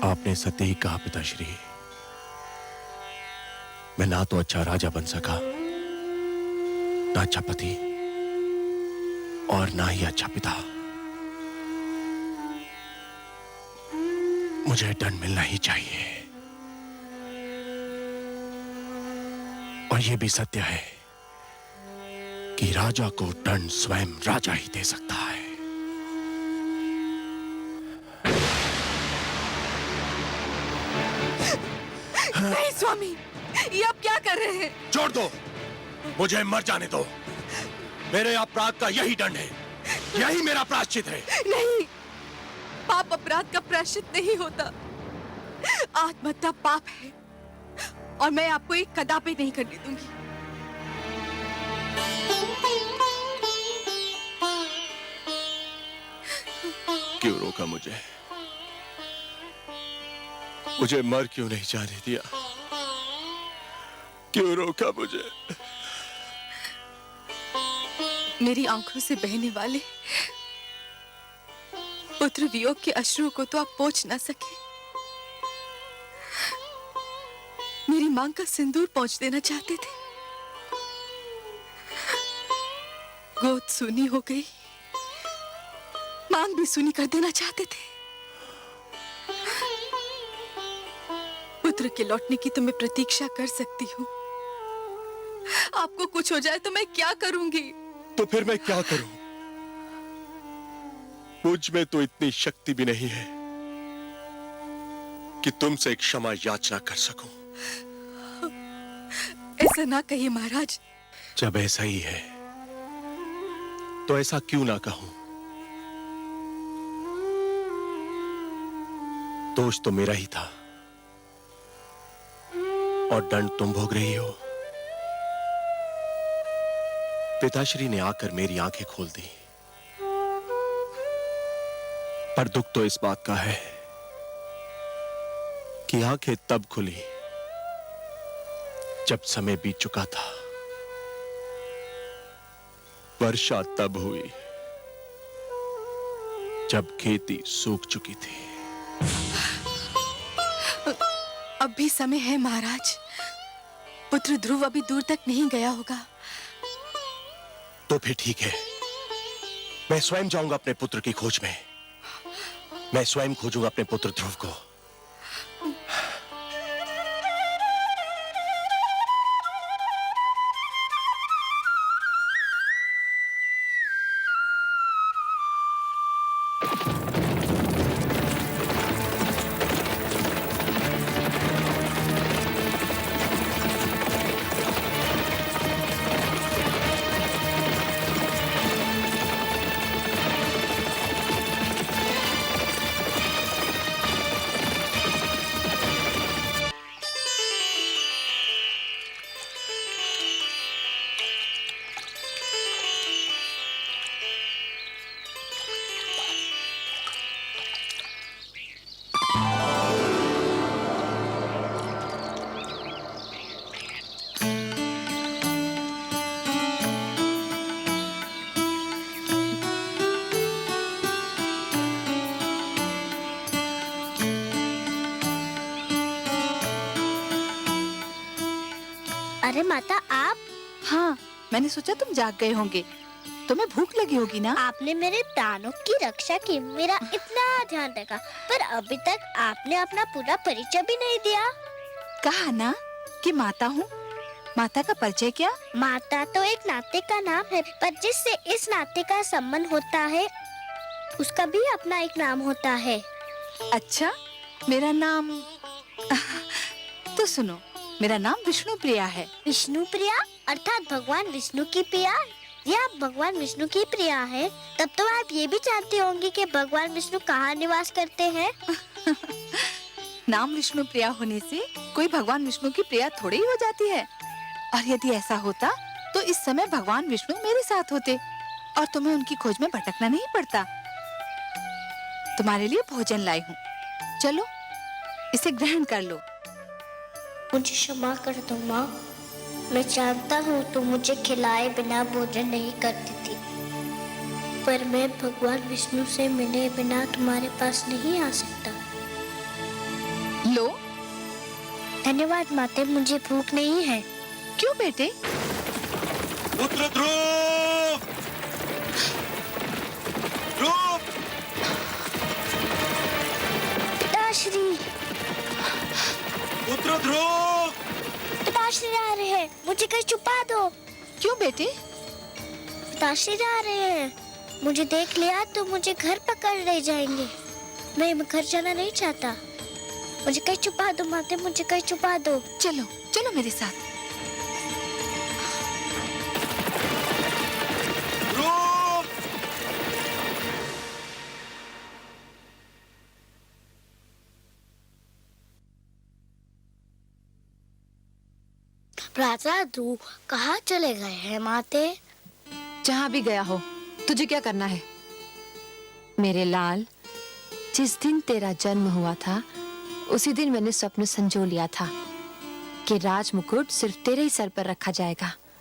आपने सत्य ही कहा पिताश्री। मैं ना तो अच्छा राजा बन सका, ना अच्छा पति और ना ही अच्छा पिता। मुझे दंड मिलना ही चाहिए। और यह भी सत्य है कि राजा को दंड स्वयं राजा ही दे सकता है। नहीं स्वामी, ये आप क्या कर रहे हैं? छोड़ दो, मुझे मर जाने दो। मेरे अपराध का यही दंड है, यही मेरा प्रायश्चित है। नहीं, पाप अपराध का प्रायश्चित नहीं होता। आत्महत्या पाप है और मैं आपको एक कदापि नहीं करने दूंगी। क्यों रोका मुझे? मुझे मर क्यों नहीं जाने दिया? क्यों रोका मुझे? मेरी आंखों से बहने वाले पुत्र वियोग के अश्रुओं को तो आप पोंछ ना सके। मेरी मांग का सिंदूर पोंछ देना चाहते थे। गोद सूनी हो गई, मांग भी सूनी कर देना चाहते थे। पुत्र के लौटने की तो मैं प्रतीक्षा कर सकती हूँ। आपको कुछ हो जाए तो मैं क्या करूंगी? तो फिर मैं क्या करूं? मुझ में तो इतनी शक्ति भी नहीं है कि तुमसे क्षमा याचना कर सकूं। ऐसा ना कहिए महाराज। जब ऐसा ही है तो ऐसा क्यों ना कहूं? दोष तो मेरा ही था और दंड तुम भोग रही हो। पिताश्री ने आकर मेरी आंखें खोल दी, पर दुख तो इस बात का है कि आंखें तब खुली जब समय बीत चुका था। वर्षा तब हुई जब खेती सूख चुकी थी। अब भी समय है महाराज। पुत्र ध्रुव अभी दूर तक नहीं गया होगा। तो फिर ठीक है, मैं स्वयं जाऊंगा अपने पुत्र की खोज में। मैं स्वयं खोजूंगा अपने पुत्र ध्रुव को। अरे माता आप? हाँ, मैंने सोचा तुम जाग गए होंगे। तुम्हें भूख लगी होगी ना? आपने मेरे प्राणों की रक्षा की, मेरा इतना ध्यान रखा, पर अभी तक आपने अपना पूरा परिचय भी नहीं दिया। कहा ना कि माता हूँ। माता का परिचय क्या? माता तो एक नाते का नाम है, पर जिससे इस नाते का संबंध होता है उसका भी अपना एक नाम होता है। अच्छा, मेरा नाम तो सुनो, मेरा नाम विष्णु प्रिया है। विष्णु प्रिया अर्थात भगवान विष्णु की प्रिया। यह आप भगवान विष्णु की प्रिया है, तब तो आप ये भी जानते होंगे कि भगवान विष्णु कहाँ निवास करते हैं। नाम विष्णु प्रिया होने से कोई भगवान विष्णु की प्रिया थोड़ी ही हो जाती है। और यदि ऐसा होता तो इस समय भगवान विष्णु मेरे साथ होते और तुम्हें उनकी खोज में भटकना नहीं पड़ता। तुम्हारे लिए भोजन लाई हूँ, चलो इसे ग्रहण कर लो। मुझे क्षमा कर दो माँ, मैं जानता हूँ तुम मुझे खिलाए बिना भोजन नहीं करती थी, पर मैं भगवान विष्णु से मिले बिना तुम्हारे पास नहीं आ सकता। लो। धन्यवाद माते, मुझे भूख नहीं है। क्यों बेटे? पुत्र ध्रुव! ध्रुव! पिताश्री, पुत्र ध्रुव! पिताश्री आ रहे हैं, मुझे कहीं छुपा दो। क्यों बेटे? पिताश्री आ रहे हैं, मुझे देख लिया तो मुझे घर पकड़ ले जाएंगे। मैं घर जाना नहीं चाहता। मुझे कहीं छुपा दो माते, मुझे कहीं छुपा दो। चलो चलो मेरे साथ। ध्रुव! राजा ध्रुव कहाँ चले गए हैं माते? जहां भी गया हो, तुझे क्या करना है? मेरे लाल, जिस दिन तेरा जन्म हुआ था उसी दिन मैंने स्वप्न संजो लिया था कि राज मुकुट सिर्फ तेरे ही सर पर रखा जाएगा।